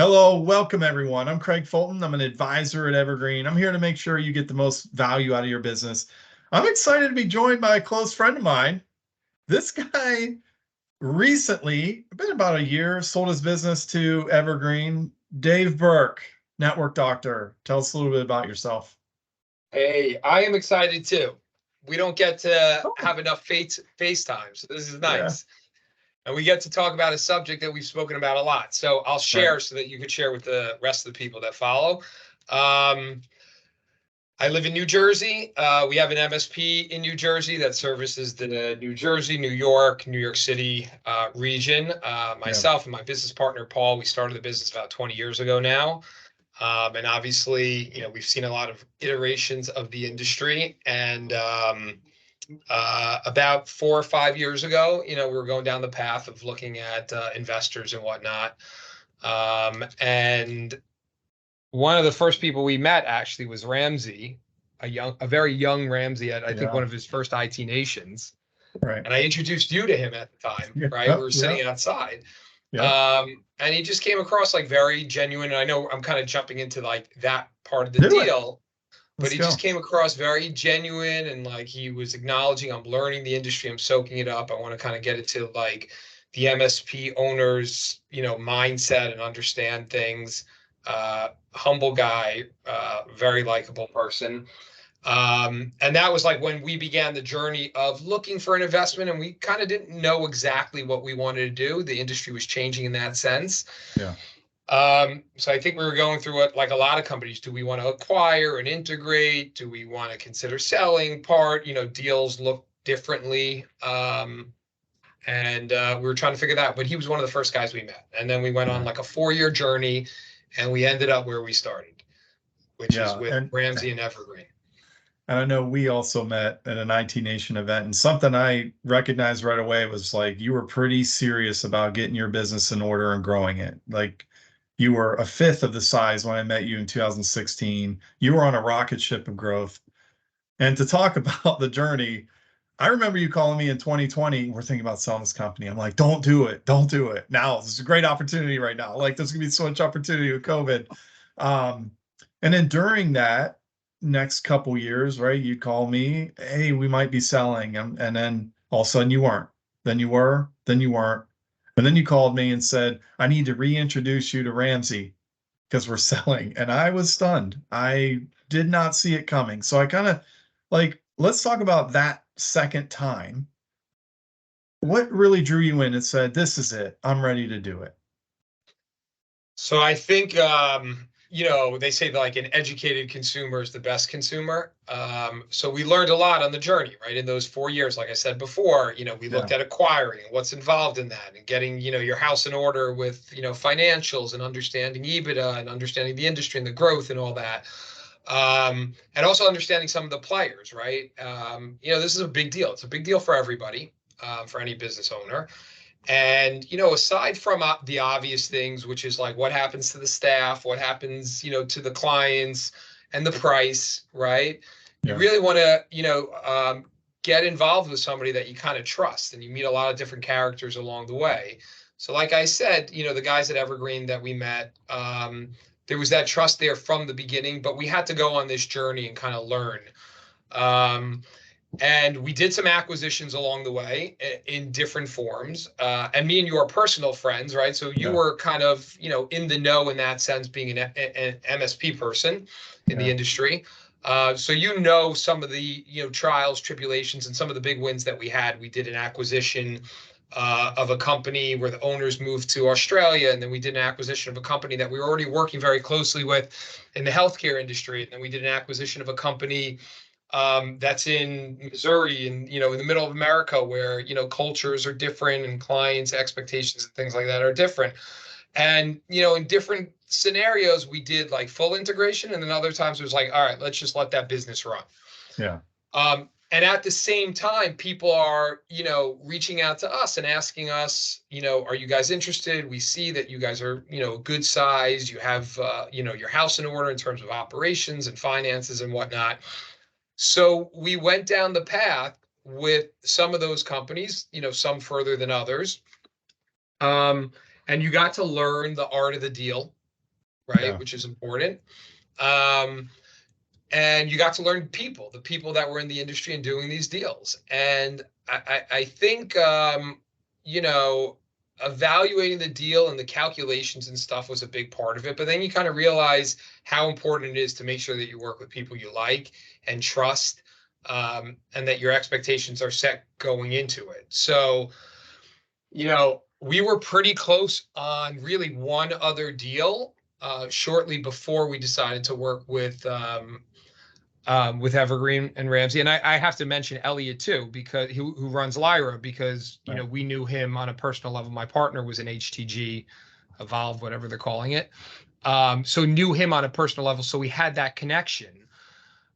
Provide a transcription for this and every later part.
Hello, welcome everyone. I'm Craig Fulton. I'm an advisor at Evergreen. I'm here to make sure you get the most value out of your business. I'm excited to be joined by a close friend of mine. This guy recently, been about a year, sold his business to Evergreen. Dave Birk, network doctor. Tell us a little bit about yourself. Hey, I am excited too. We don't get to have enough FaceTime, so this is Yeah, nice. And we get to talk about a subject that we've spoken about a lot. So I'll right. share so that you could share with the rest of the people that follow. Um, I live in New Jersey. We have an MSP in New Jersey that services the New Jersey, New York City region. Yeah. Myself and my business partner, Paul, we started the business about 20 years ago now. And obviously, we've seen a lot of iterations of the industry. And about 4 or 5 years ago, we were going down the path of looking at investors and whatnot. And one of the first people we met actually was Ramsey, a very young Ramsey at I think Yeah. one of his first IT Nations. Right. And I introduced you to him at the time, Yeah. right? We were sitting outside. Yeah. And he just came across like very genuine. And I know I'm kind of jumping into like that part of the Do it. deal, but Let's he go. just came across very genuine and like he was acknowledging I'm learning the industry, I'm soaking it up. I want to kind of get into like the MSP owners, mindset and understand things. Humble guy, very likable person. And that was like when we began the journey of looking for an investment, and we kind of didn't know exactly what we wanted to do. The industry was changing in that sense. Yeah. So I think we were going through what, like a lot of companies, do we want to acquire and integrate? Do we want to consider selling part? Deals look differently. And we were trying to figure that out, but he was one of the first guys we met. And then we went on like a 4-year journey, and we ended up where we started, which is Yeah. with Ramsey and Evergreen. And I know we also met at an IT Nation event, and something I recognized right away was like you were pretty serious about getting your business in order and growing it. Like you were a fifth of the size when I met you in 2016. You were on a rocket ship of growth. And to talk about the journey, I remember you calling me in 2020. We're thinking about selling this company. I'm like, don't do it. Don't do it. Now, this is a great opportunity right now. Like, there's going to be so much opportunity with COVID. Um, and then during that next couple years, right, you call me, hey, we might be selling. And then all of a sudden you weren't. Then you were, then you weren't. And then you called me and said, I need to reintroduce you to Ramsey because we're selling. And I was stunned. I did not see it coming. So I kind of like, let's talk about that second time. What really drew you in and said, this is it, I'm ready to do it? So I think, they say that like an educated consumer is the best consumer. So we learned a lot on the journey, right? In those 4 years, like I said before, we looked at acquiring and what's involved in that and getting, your house in order with, financials and understanding EBITDA and understanding the industry and the growth and all that. And also understanding some of the players, right? This is a big deal. It's a big deal for everybody, for any business owner. And, aside from the obvious things, which is like what happens to the staff, what happens, to the clients and the price, right? You Yeah. really want to, get involved with somebody that you kind of trust, and you meet a lot of different characters along the way. So like I said, the guys at Evergreen that we met, there was that trust there from the beginning, but we had to go on this journey and kind of learn. Um, and we did some acquisitions along the way in different forms. And me and you are personal friends, right? So you Yeah. were kind of, in the know in that sense, being an MSP person in the industry. So some of the trials, tribulations, and some of the big wins that we had. We did an acquisition of a company where the owners moved to Australia, and then we did an acquisition of a company that we were already working very closely with in the healthcare industry, and then we did an acquisition of a company that's in Missouri and, in the middle of America where, cultures are different and clients' expectations and things like that are different. And, in different scenarios, we did like full integration. And then other times it was like, all right, let's just let that business run. Yeah. And at the same time, people are, reaching out to us and asking us, are you guys interested? We see that you guys are, good size. You have, your house in order in terms of operations and finances and whatnot. So we went down the path with some of those companies, some further than others. And you got to learn the art of the deal, right? Yeah. Which is important. Um, and you got to learn the people that were in the industry and doing these deals. And I think, you know, evaluating the deal and the calculations and stuff was a big part of it. But then you kind of realize how important it is to make sure that you work with people you like and trust, and that your expectations are set going into it. So, you know, we were pretty close on really one other deal shortly before we decided to work with Evergreen and Ramsey. And I have to mention Elliot too, because who runs Lyra, because, you Right. know, we knew him on a personal level. My partner was an HTG, Evolve, whatever they're calling it. So knew him on a personal level. So we had that connection.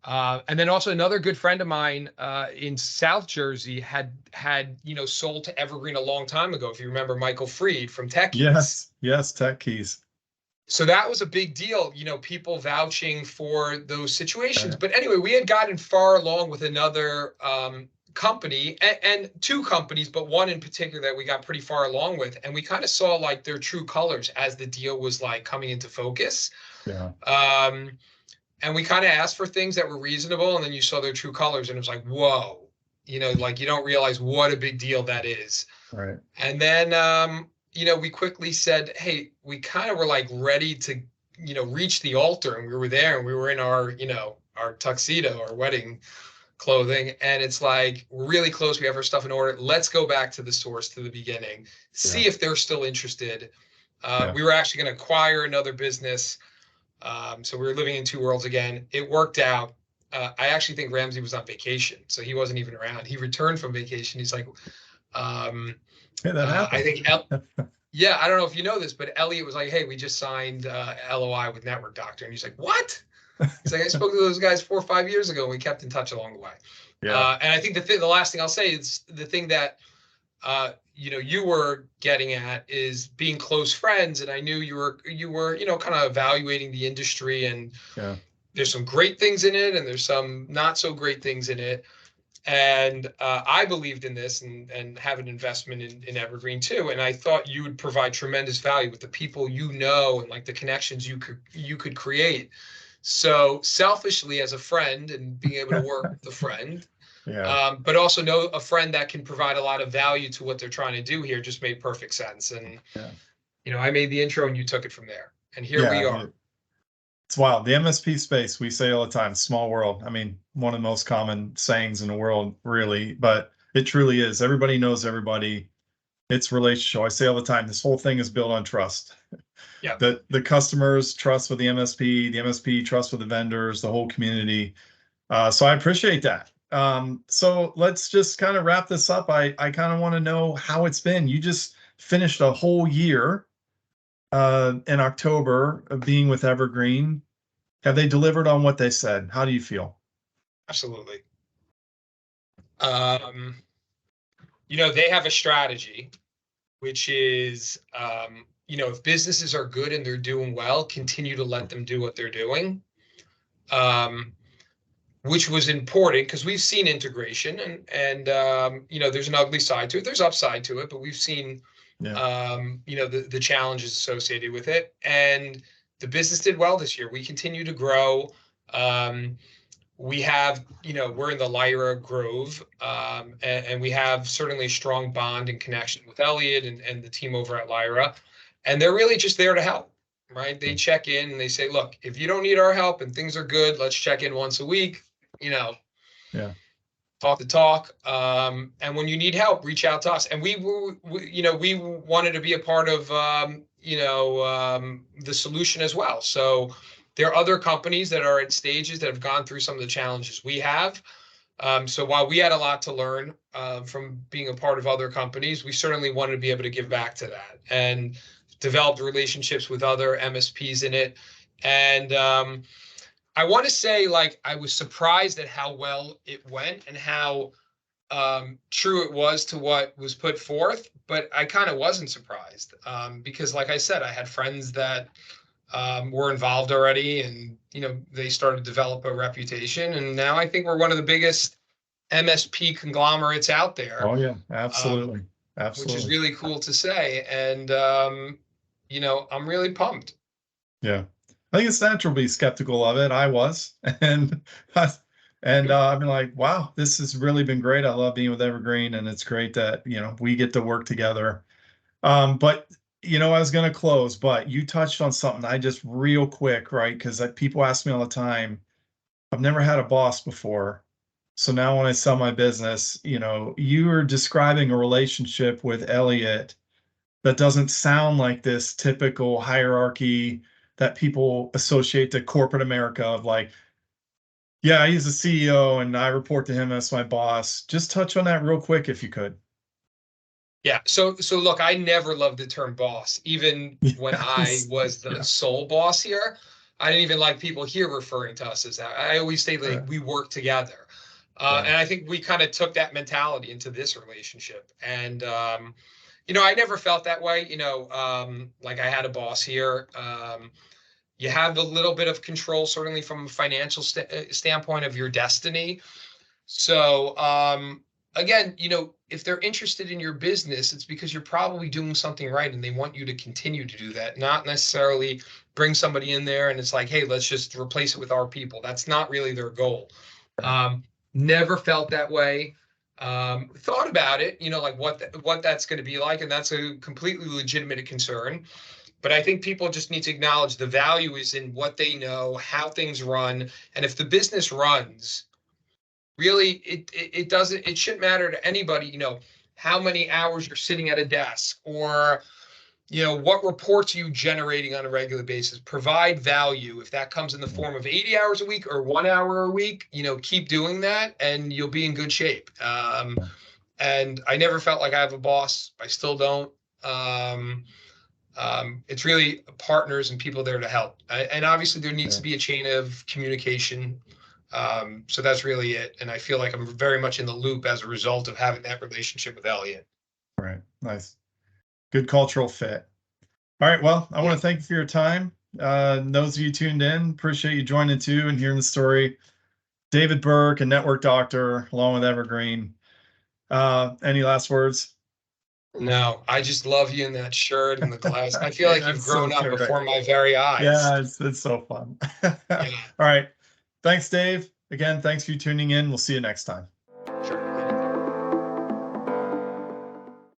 And then also another good friend of mine in South Jersey had, you know, sold to Evergreen a long time ago. If you remember Michael Freed from Techies. Yes. Yes. Tech keys. So that was a big deal, you know, people vouching for those situations. Right. But anyway, we had gotten far along with another company and two companies, but one in particular that we got pretty far along with. And we kind of saw like their true colors as the deal was like coming into focus. Yeah. And we kind of asked for things that were reasonable. And then you saw their true colors and it was like, whoa, you know, like you don't realize what a big deal that is. Right. And then, you know, we quickly said, hey, we kind of were like ready to, you know, reach the altar. And we were there and we were in our, you know, our tuxedo, our wedding clothing. And it's like, we're really close. We have our stuff in order. Let's go back to the source, to the beginning, see Yeah. if they're still interested. Yeah. We were actually going to acquire another business. So we were living in two worlds again. It worked out. I actually think Ramsey was on vacation, so he wasn't even around. He returned from vacation. He's like, Hey, that I happened. think, yeah, I don't know if you know this, but Elliot was like, hey, we just signed LOI with Network Doctor. And he's like, what? He's like, I spoke to those guys 4 or 5 years ago, and we kept in touch along the way. Yeah. And I think the last thing I'll say is the thing that you know, you were getting at is being close friends. And I knew you were, you know, kind of evaluating the industry, and Yeah. there's some great things in it and there's some not so great things in it. And I believed in this and have an investment in Evergreen too. And I thought you would provide tremendous value with the people you know and like the connections you could create. So selfishly as a friend and being able to work with a friend, Yeah. but also know a friend that can provide a lot of value to what they're trying to do here just made perfect sense. And, Yeah. you know, I made the intro and you took it from there. And here we Yeah. are. It's wild. The MSP space, we say all the time, small world. I mean, one of the most common sayings in the world, really, but it truly is. Everybody knows everybody. It's relational. I say all the time, this whole thing is built on trust. Yeah. The customers trust with the MSP trust with the vendors, the whole community. So I appreciate that. So let's just kind of wrap this up. I kind of want to know how it's been. You just finished a whole year in October of being with Evergreen. Have they delivered on what they said? How do you feel? Absolutely. Um, you know, they have a strategy, which is, you know, if businesses are good and they're doing well, continue to let them do what they're doing. Which was important because we've seen integration and you know, there's an ugly side to it. There's upside to it, but we've seen Yeah. you know, the challenges associated with it. And the business did well this year. We continue to grow. We have, you know, we're in the Lyra Grove, and we have certainly a strong bond and connection with Elliot and the team over at Lyra. And they're really just there to help, right? They check in and they say, look, if you don't need our help and things are good, let's check in once a week, you know, Yeah. talk the talk. And when you need help, reach out to us. And you know, we wanted to be a part of, you know, the solution as well. So there are other companies that are at stages that have gone through some of the challenges we have. So while we had a lot to learn from being a part of other companies, we certainly wanted to be able to give back to that and developed relationships with other MSPs in it. And I want to say, like, I was surprised at how well it went and how true it was to what was put forth. But I kind of wasn't surprised because, like I said, I had friends that were involved already, and you know, they started to develop a reputation. And now I think we're one of the biggest MSP conglomerates out there, Oh yeah, um, absolutely. which is Absolutely. really cool to say. And you know, I'm really pumped. Yeah. I think it's natural to be skeptical of it. I was, and I've been like, wow, this has really been great. I love being with Evergreen, and it's great that we get to work together. But I was going to close, but you touched on something I just real quick, right? Because people ask me all the time. I've never had a boss before. So now when I sell my business, you are describing a relationship with Elliot that doesn't sound like this typical hierarchy that people associate to corporate America of like, yeah, he's the CEO and I report to him as my boss. Just touch on that real quick if you could. Yeah. So look, I never loved the term boss, even when I Yes. was the Yeah. sole boss here. I didn't even like people here referring to us as that. I always say like Right. we work together. Right. And I think we kind of took that mentality into this relationship. And I never felt that way. Like I had a boss here. You have a little bit of control, certainly from a financial standpoint of your destiny. So, again, if they're interested in your business, it's because you're probably doing something right and they want you to continue to do that, not necessarily bring somebody in there and it's like, hey, let's just replace it with our people. That's not really their goal. Right. Never felt that way. Thought about it, like what that's going to be like, and that's a completely legitimate concern. But I think people just need to acknowledge the value is in what they know, how things run, and if the business runs, really it doesn't it shouldn't matter to anybody, how many hours you're sitting at a desk or what reports are you generating on a regular basis. Provide value. If that comes in the Yeah. form of 80 hours a week or 1 hour a week, keep doing that and you'll be in good shape. And I never felt like I have a boss. I still don't. um, it's really partners and people there to help. And obviously, there needs Yeah. to be a chain of communication. So that's really it. And I feel like I'm very much in the loop as a result of having that relationship with Elliot. Right. Nice. Good cultural fit. All right. Well, I want Yeah. to thank you for your time. Those of you tuned in, appreciate you joining too and hearing the story. David Birk, a network doctor, along with Evergreen. Any last words? No, I just love you in that shirt and the glass. I feel Yeah, like you've that's so grown up correct. before my very eyes. Yeah, it's so fun. All Yeah. right. Thanks, Dave. Again, thanks for tuning in. We'll see you next time.